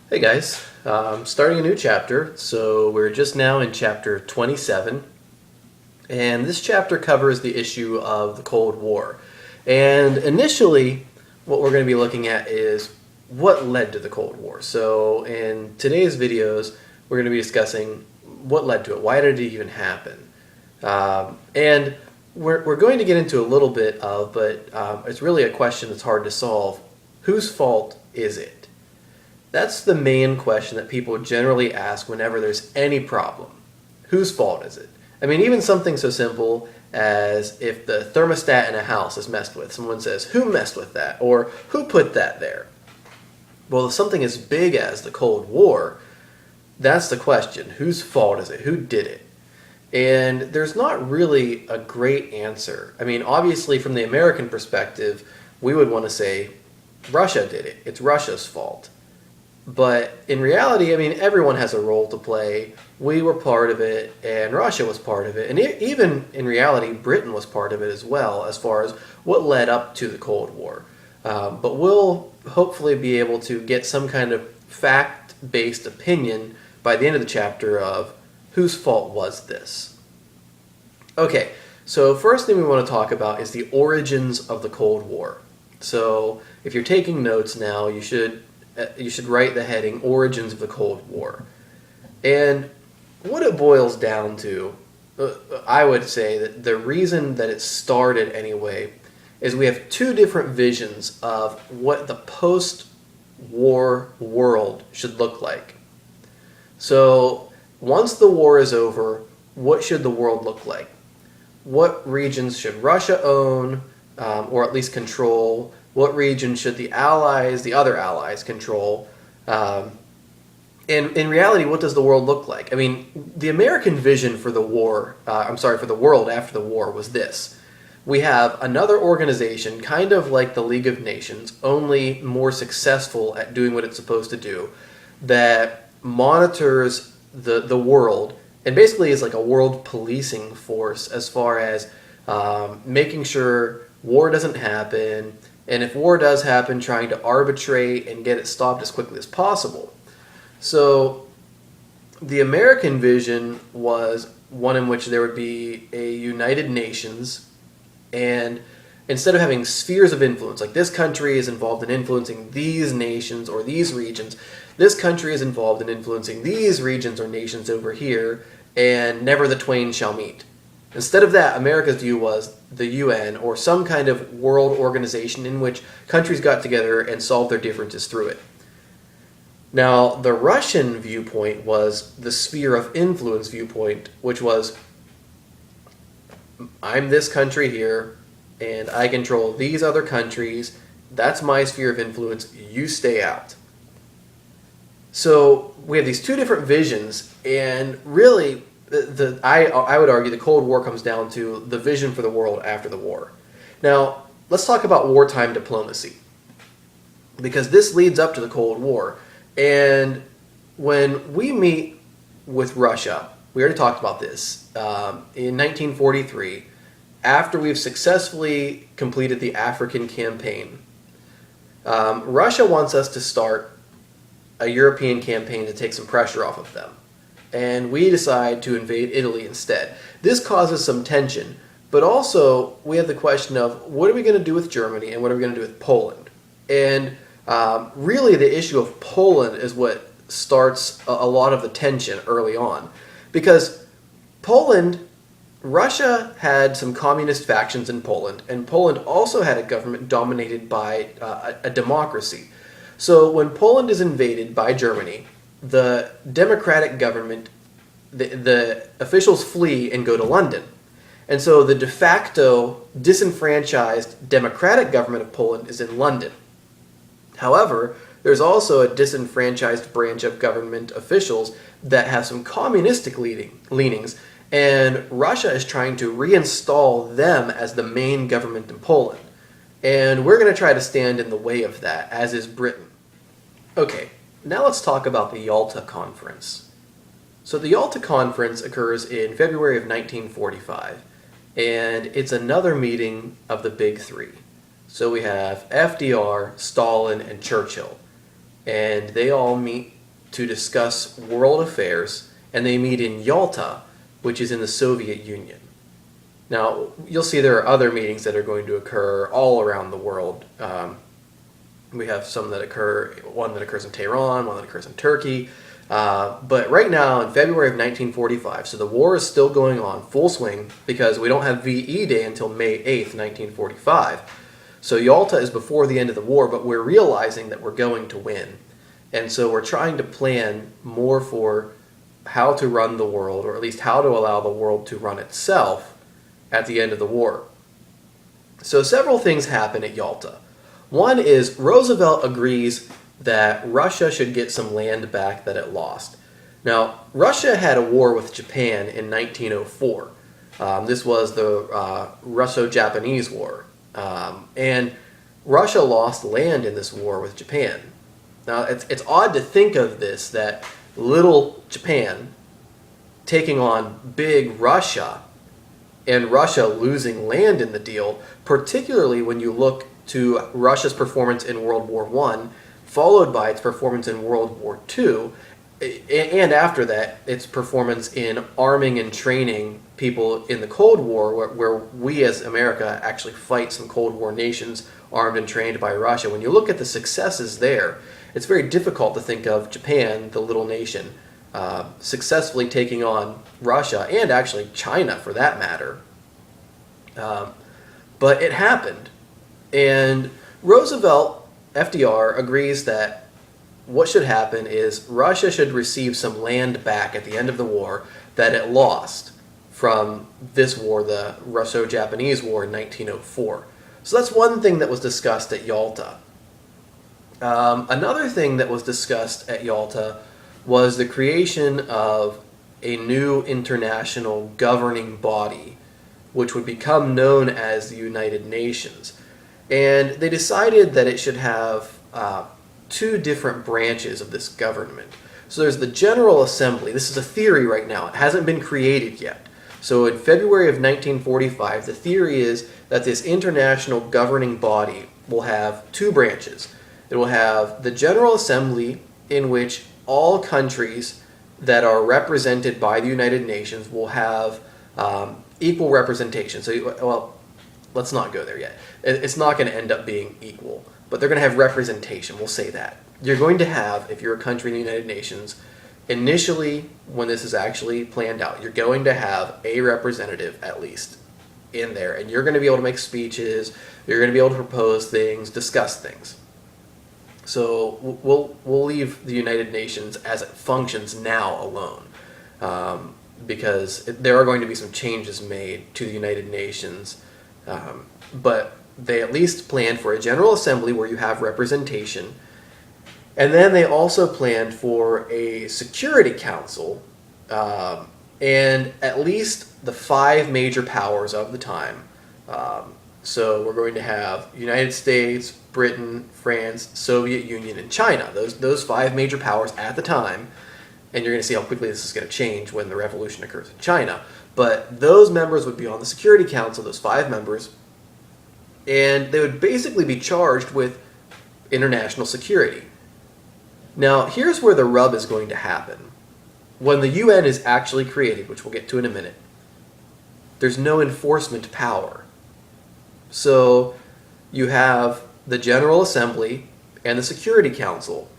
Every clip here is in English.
Hey guys, starting a new chapter. So we're just now in chapter 27, and this chapter covers the issue of the Cold War. And initially, what we're going to be looking at is what led to the Cold War. So in today's videos, we're going to be discussing what led to it. Why did it even happen? And we're going to get into a little bit of, but it's really a question that's hard to solve. Whose fault is it? That's the main question that people generally ask whenever there's any problem. Whose fault is it? I mean, even something so simple as if the thermostat in a house is messed with, someone says, who messed with that? Or who put that there? Well, if something as big as the Cold War, that's the question. Whose fault is it? Who did it? And there's not really a great answer. I mean, obviously, from the American perspective, we would want to say Russia did it. It's Russia's fault. But in reality, I mean, everyone has a role to play. We were part of it, and Russia was part of it. And even in reality, Britain was part of it as well, as far as what led up to the Cold War. But we'll hopefully be able to get some kind of fact-based opinion by the end of the chapter of whose fault was this. Okay, so first thing we want to talk about is the origins of the Cold War. So if you're taking notes now, you should write the heading Origins of the Cold War. And what it boils down to, I would say that the reason that it started anyway is we have two different visions of what the post-war world should look like. So once the war is over, what should the world look like? What regions should Russia own, or at least control? What region should the allies, the other allies, control? And in reality, what does the world look like? I mean, the American vision for the war, for the world after the war was this. We have another organization, kind of like the League of Nations, only more successful at doing what it's supposed to do, that monitors the world and basically is like a world policing force as far as making sure war doesn't happen, and if war does happen, trying to arbitrate and get it stopped as quickly as possible. So the American vision was one in which there would be a United Nations, and instead of having spheres of influence, like this country is involved in influencing these nations or these regions, this country is involved in influencing these regions or nations over here, and never the twain shall meet. Instead of that, America's view was the UN, or some kind of world organization in which countries got together and solved their differences through it. Now, the Russian viewpoint was the sphere of influence viewpoint, which was, I'm this country here, and I control these other countries. That's my sphere of influence. You stay out. So we have these two different visions, and really, I would argue the Cold War comes down to the vision for the world after the war. Now, let's talk about wartime diplomacy, because this leads up to the Cold War. And when we meet with Russia, we already talked about this, in 1943, after we've successfully completed the African campaign, Russia wants us to start a European campaign to take some pressure off of them. And we decide to invade Italy instead. This causes some tension, but also we have the question of what are we going to do with Germany and what are we going to do with Poland? And really the issue of Poland is what starts a lot of the tension early on. Because Russia had some communist factions in Poland, and Poland also had a government dominated by a democracy. So when Poland is invaded by Germany, the democratic government, the officials flee and go to London. And so the de facto disenfranchised democratic government of Poland is in London. However, there's also a disenfranchised branch of government officials that have some communistic leanings, and Russia is trying to reinstall them as the main government in Poland. And we're going to try to stand in the way of that, as is Britain. Okay, now let's talk about the Yalta Conference. So the Yalta Conference occurs in February of 1945, and it's another meeting of the Big Three. So we have FDR, Stalin, and Churchill, and they all meet to discuss world affairs, and they meet in Yalta, which is in the Soviet Union. Now, you'll see there are other meetings that are going to occur all around the world. We have some that occur, one that occurs in Tehran, one that occurs in Turkey. But right now, in February of 1945, so the war is still going on full swing because we don't have VE Day until May 8th, 1945. So Yalta is before the end of the war, but we're realizing that we're going to win. And so we're trying to plan more for how to run the world, or at least how to allow the world to run itself at the end of the war. So several things happen at Yalta. One is Roosevelt agrees that Russia should get some land back that it lost. Now, Russia had a war with Japan in 1904. This was the Russo-Japanese War. And Russia lost land in this war with Japan. Now, it's odd to think of this, that little Japan taking on big Russia and Russia losing land in the deal, particularly when you look to Russia's performance in World War I, followed by its performance in World War II, and after that, its performance in arming and training people in the Cold War, where we as America actually fight some Cold War nations armed and trained by Russia. When you look at the successes there, it's very difficult to think of Japan, the little nation, successfully taking on Russia, and actually China for that matter. But it happened. And Roosevelt, FDR, agrees that what should happen is Russia should receive some land back at the end of the war that it lost from this war, the Russo-Japanese War in 1904. So that's one thing that was discussed at Yalta. Another thing that was discussed at Yalta was the creation of a new international governing body, which would become known as the United Nations. And they decided that it should have two different branches of this government. So there's the General Assembly. This is a theory right now. It hasn't been created yet. So in February of 1945, the theory is that this international governing body will have two branches. It will have the General Assembly, in which all countries that are represented by the United Nations will have equal representation. So, well, let's not go there yet. It's not going to end up being equal, but they're going to have representation. We'll say that. You're going to have, if you're a country in the United Nations, initially, when this is actually planned out, you're going to have a representative at least in there, and you're going to be able to make speeches, you're going to be able to propose things, discuss things. So we'll leave the United Nations as it functions now alone, because there are going to be some changes made to the United Nations, but they at least planned for a General Assembly where you have representation, and then they also planned for a Security Council, and at least the five major powers of the time. So we're going to have United States, Britain, France, Soviet Union, and China. Those five major powers at the time. And you're going to see how quickly this is going to change when the revolution occurs in China. But those members would be on the Security Council, those five members, and they would basically be charged with international security. Now, here's where the rub is going to happen. When the UN is actually created, which we'll get to in a minute, there's no enforcement power. So you have the General Assembly and the Security Council,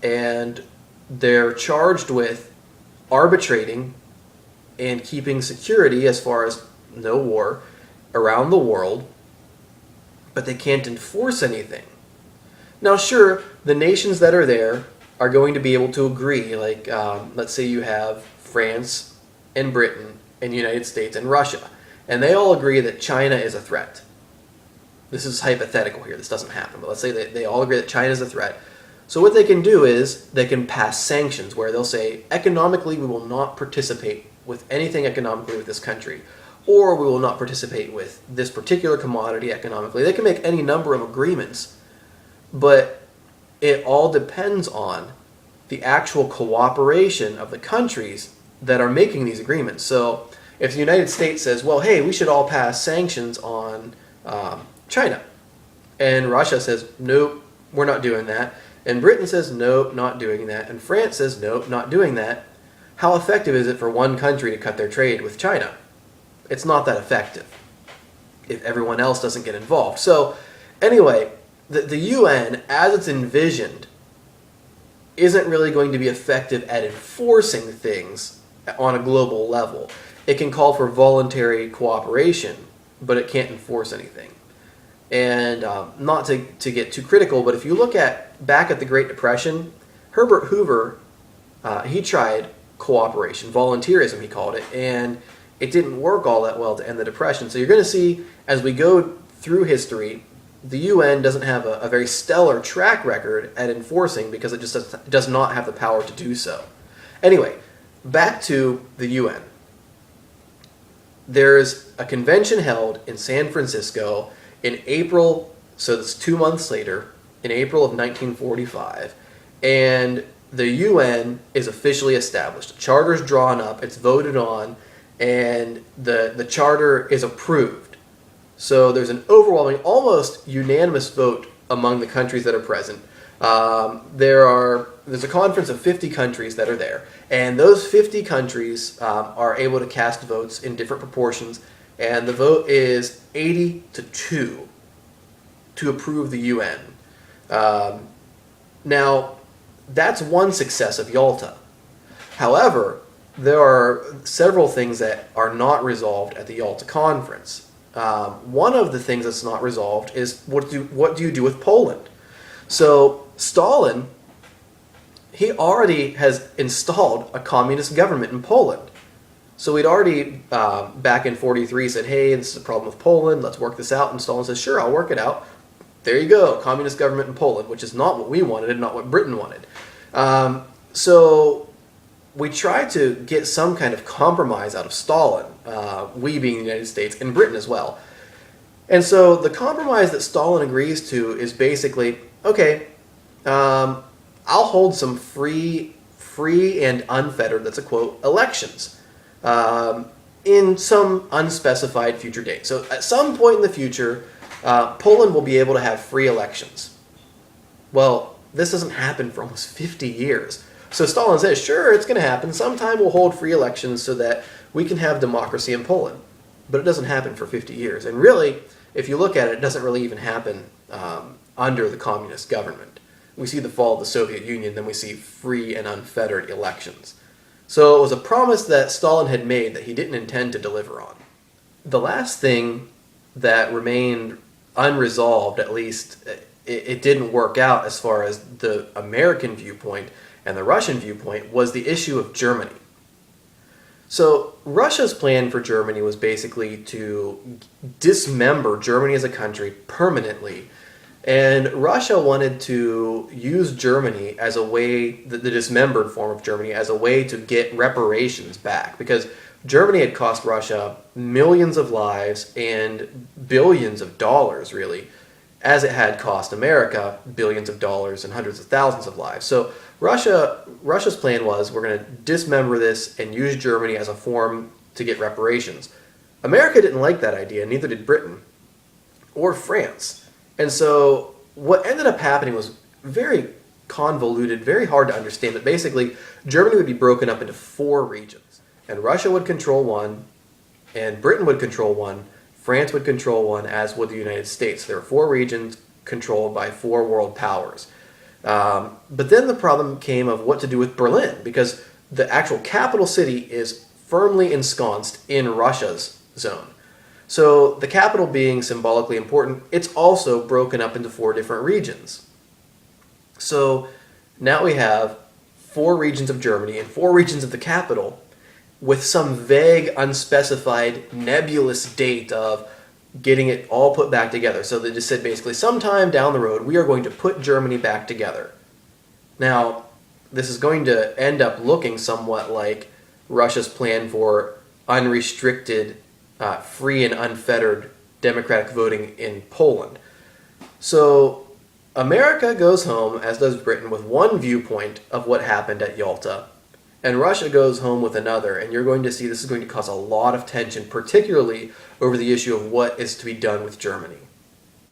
and they're charged with arbitrating and keeping security, as far as no war, around the world, but they can't enforce anything. Now, sure, the nations that are there are going to be able to agree, like, let's say you have France and Britain and the United States and Russia, and they all agree that China is a threat. This is hypothetical here, this doesn't happen, but let's say they all agree that China is a threat. So what they can do is they can pass sanctions where they'll say, economically we will not participate with anything economically with this country, or we will not participate with this particular commodity economically. They can make any number of agreements, but it all depends on the actual cooperation of the countries that are making these agreements. So if the United States says, well, hey, we should all pass sanctions on China, and Russia says, nope, we're not doing that, and Britain says, nope, not doing that, and France says, nope, not doing that, how effective is it for one country to cut their trade with China? It's not that effective if everyone else doesn't get involved. So anyway, the UN, as it's envisioned, isn't really going to be effective at enforcing things on a global level. It can call for voluntary cooperation, but it can't enforce anything. And not to get too critical, but if you look back at the Great Depression, Herbert Hoover, he tried cooperation, volunteerism he called it, and it didn't work all that well to end the Depression. So you're going to see, as we go through history, the UN doesn't have a very stellar track record at enforcing because it just does not have the power to do so. Anyway, back to the UN. There's a convention held in San Francisco in April, so that's 2 months later, in April of 1945, and the UN is officially established. A charter's drawn up, it's voted on, and the charter is approved. So there's an overwhelming, almost unanimous vote among the countries that are present. There's a conference of 50 countries that are there, and those 50 countries are able to cast votes in different proportions, and the vote is 80-2 to approve the UN. Now, that's one success of Yalta. However, there are several things that are not resolved at the Yalta Conference. One of the things that's not resolved is what do you do with Poland? So Stalin, he already has installed a communist government in Poland. So we'd already, back in 43, said, hey, this is a problem with Poland, let's work this out. And Stalin says, sure, I'll work it out. There you go, communist government in Poland, which is not what we wanted and not what Britain wanted. So we tried to get some kind of compromise out of Stalin, we being the United States, and Britain as well. And so the compromise that Stalin agrees to is basically, okay, I'll hold some free and unfettered, that's a quote, elections in some unspecified future date. So at some point in the future, Poland will be able to have free elections. Well, this doesn't happen for almost 50 years. So Stalin says, sure, it's going to happen. Sometime we'll hold free elections so that we can have democracy in Poland. But it doesn't happen for 50 years. And really, if you look at it, it doesn't really even happen under the communist government. We see the fall of the Soviet Union, then we see free and unfettered elections. So it was a promise that Stalin had made that he didn't intend to deliver on. The last thing that remained unresolved, at least it didn't work out as far as the American viewpoint and the Russian viewpoint, was the issue of Germany. So Russia's plan for Germany was basically to dismember Germany as a country permanently. And Russia wanted to use Germany as a way, the dismembered form of Germany, as a way to get reparations back. Because Germany had cost Russia millions of lives and billions of dollars, really, as it had cost America billions of dollars and hundreds of thousands of lives. So Russia's plan was, we're going to dismember this and use Germany as a form to get reparations. America didn't like that idea, neither did Britain or France. And so what ended up happening was very convoluted, very hard to understand, but basically Germany would be broken up into 4 regions. And Russia would control one, and Britain would control one, France would control one, as would the United States. There were 4 regions controlled by 4 world powers. But then the problem came of what to do with Berlin, because the actual capital city is firmly ensconced in Russia's zone. So the capital being symbolically important, it's also broken up into 4 different regions. So now we have 4 regions of Germany and 4 regions of the capital with some vague, unspecified, nebulous date of getting it all put back together. So they just said basically, sometime down the road, we are going to put Germany back together. Now, this is going to end up looking somewhat like Russia's plan for unrestricted, free and unfettered democratic voting in Poland. So America goes home, as does Britain, with one viewpoint of what happened at Yalta, and Russia goes home with another, and you're going to see this is going to cause a lot of tension, particularly over the issue of what is to be done with Germany.